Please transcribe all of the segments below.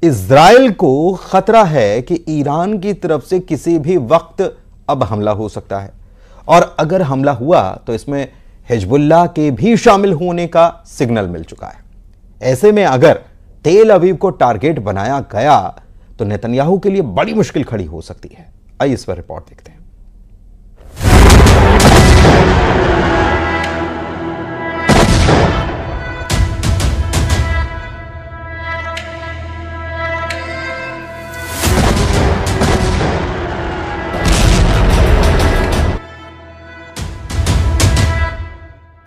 Israel को खतरा है कि ईरान की तरफ से किसी भी वक्त अब हमला हो सकता है, और अगर हमला हुआ तो इसमें हिजबुल्लाह के भी शामिल होने का सिग्नल मिल चुका है। ऐसे में अगर तेल अवीव को टारगेट बनाया गया तो नेतन्याहू के लिए बड़ी मुश्किल खड़ी हो सकती है। आइए इस पर रिपोर्ट देखते हैं।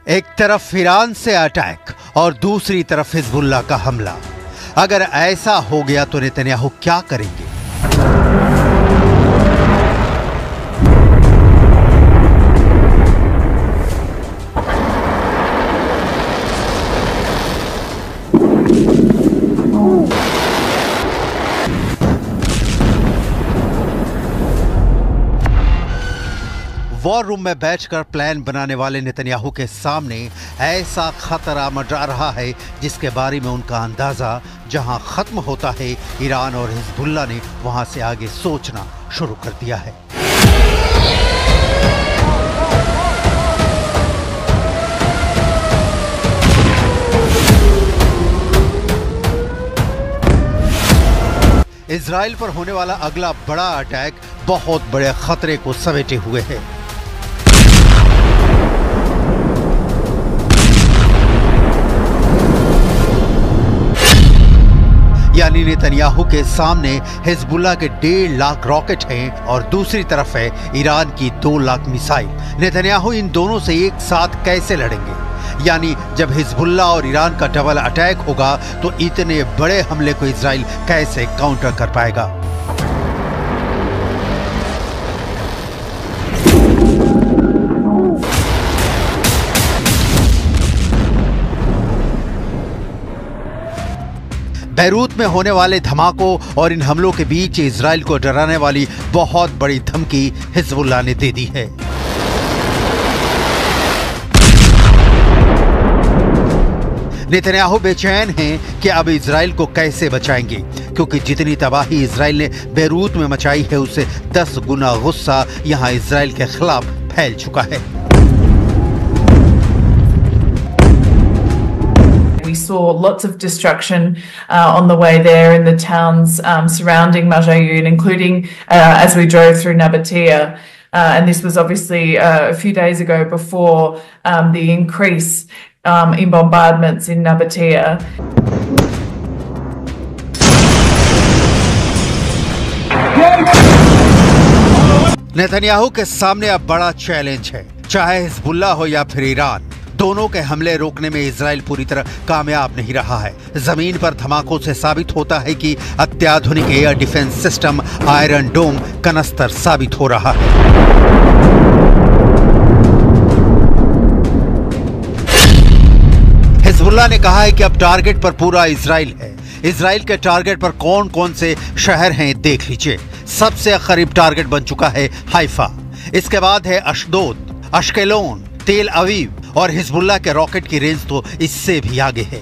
एक तरफ ईरान से अटैक और दूसरी तरफ हिजबुल्लाह का हमला। अगर ऐसा हो गया तो नेतन्याहू क्या करेंगे? वॉर रूम में बैठकर प्लान बनाने वाले नेतन्याहू के सामने ऐसा खतरा मंडरा रहा है जिसके बारे में उनका अंदाजा जहां खत्म होता है, ईरान और हिजबुल्लाह ने वहां से आगे सोचना शुरू कर दिया है। इजराइल पर होने वाला अगला बड़ा अटैक बहुत बड़े खतरे को समेटे हुए है। यानी नेतन्याहू के सामने हिजबुल्लाह के 1.5 लाख रॉकेट हैं और दूसरी तरफ है ईरान की 2 लाख मिसाइल। नेतन्याहू इन दोनों से एक साथ कैसे लड़ेंगे? यानी जब हिजबुल्लाह और ईरान का डबल अटैक होगा तो इतने बड़े हमले को इजराइल कैसे काउंटर कर पाएगा? बैरूत में होने वाले धमाकों और इन हमलों के बीच इजराइल को डराने वाली बहुत बड़ी धमकी हिजबुल्लाह ने दे दी है। नेतन्याहू बेचैन हैं कि अब इजराइल को कैसे बचाएंगे, क्योंकि जितनी तबाही इजराइल ने बैरूत में मचाई है उससे 10 गुना गुस्सा यहां इजराइल के खिलाफ फैल चुका है। We saw lots of destruction on the way there in the towns surrounding Marjayoun, including as we drove through Nabatea. And this was obviously a few days ago before the increase in bombardments in Nabatea. Netanyahu के सामने अब बड़ा challenge है। चाहे Hezbollah हो या फिर Iran, दोनों के हमले रोकने में इजराइल पूरी तरह कामयाब नहीं रहा है। जमीन पर धमाकों से साबित होता है कि अत्याधुनिक एयर डिफेंस सिस्टम आयरन डोम कनस्तर साबित हो रहा है। हिजबुल्लाह ने कहा है कि अब टारगेट पर पूरा इजराइल है। इजराइल के टारगेट पर कौन कौन से शहर हैं देख लीजिए। सबसे करीब टारगेट बन चुका है हाइफा, इसके बाद है अशदोद, अश्केलोन, तेल अवीव, और हिजबुल्लाह के रॉकेट की रेंज तो इससे भी आगे है।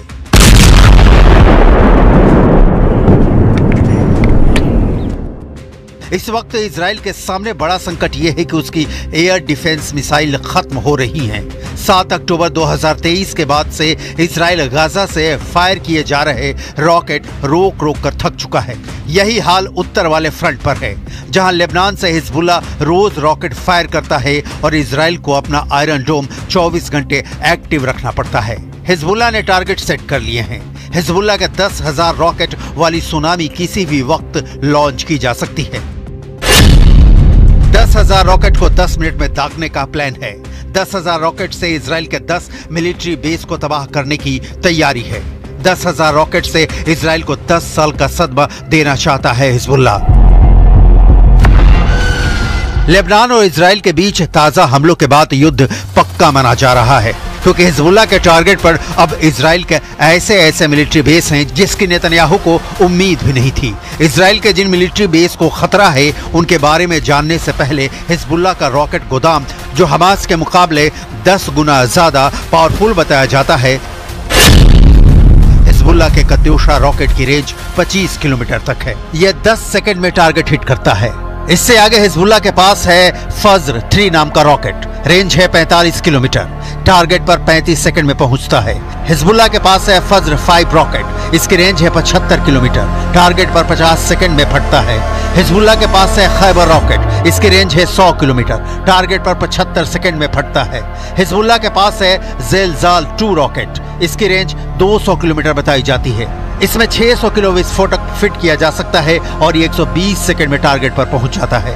इस वक्त इजराइल के सामने बड़ा संकट यह है कि उसकी एयर डिफेंस मिसाइल खत्म हो रही हैं। 7 अक्टूबर 2023 के बाद से इजराइल गाजा से फायर किए जा रहे रॉकेट रोक रोक कर थक चुका है। यही हाल उत्तर वाले फ्रंट पर है, जहां लेबनान से हिजबुल्लाह रोज रॉकेट फायर करता है और इजराइल को अपना आयरन डोम 24 घंटे एक्टिव रखना पड़ता है। हिजबुल्लाह ने टारगेट सेट कर लिए हैं। हिजबुल्लाह के 10,000 रॉकेट वाली सुनामी किसी भी वक्त लॉन्च की जा सकती है। 10,000 रॉकेट को 10 मिनट में दागने का प्लान है। 10,000 रॉकेट से इजराइल के 10 मिलिट्री बेस को तबाह करने की तैयारी है। 10,000 रॉकेट से इजराइल को 10 साल का सदमा देना चाहता है हिजबुल्लाह। लेबनान और इजराइल के बीच ताजा हमलों के बाद युद्ध पक्का माना जा रहा है, क्योंकि हिजबुल्लाह के टारगेट पर अब इजराइल के ऐसे मिलिट्री बेस हैं जिसकी नेतन्याहू को उम्मीद भी नहीं थी। इजराइल के जिन मिलिट्री बेस को खतरा है उनके बारे में जानने से पहले हिजबुल्लाह का रॉकेट गोदाम, जो हमास के मुकाबले 10 गुना ज्यादा पावरफुल बताया जाता है, हिजबुल्लाह के कत्यूशा रॉकेट की रेंज 25 किलोमीटर तक है। यह 10 सेकंड में टारगेट हिट करता है। इससे आगे हिजबुल्लाह के पास है फज्र 3 नाम का रॉकेट, रेंज है 45 किलोमीटर, टारगेट पर 35 सेकंड में पहुंचता है। हिजबुल्लाह के पास है फज्र 5 रॉकेट, इसकी रेंज है 75 किलोमीटर, टारगेट पर 50 सेकंड में फटता है। हिजबुल्लाह के पास है खैबर रॉकेट, इसकी रेंज है 100 किलोमीटर, टारगेट पर 75 सेकंड में फटता है। हिजबुल्लाह के पास है ज़ेलज़ाल 2 रॉकेट, इसकी रेंज 200 किलोमीटर बताई जाती है। इसमें 600 किलो विस्फोटक फिट किया जा सकता है और ये 120 सेकंड में टारगेट पर पहुंच जाता है।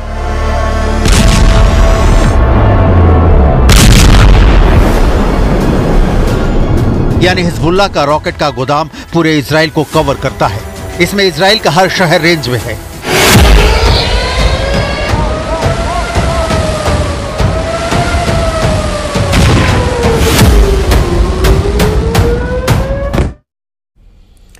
यानी हिजबुल्लाह का रॉकेट का गोदाम पूरे इजराइल को कवर करता है। इसमें इजराइल का हर शहर रेंज में है।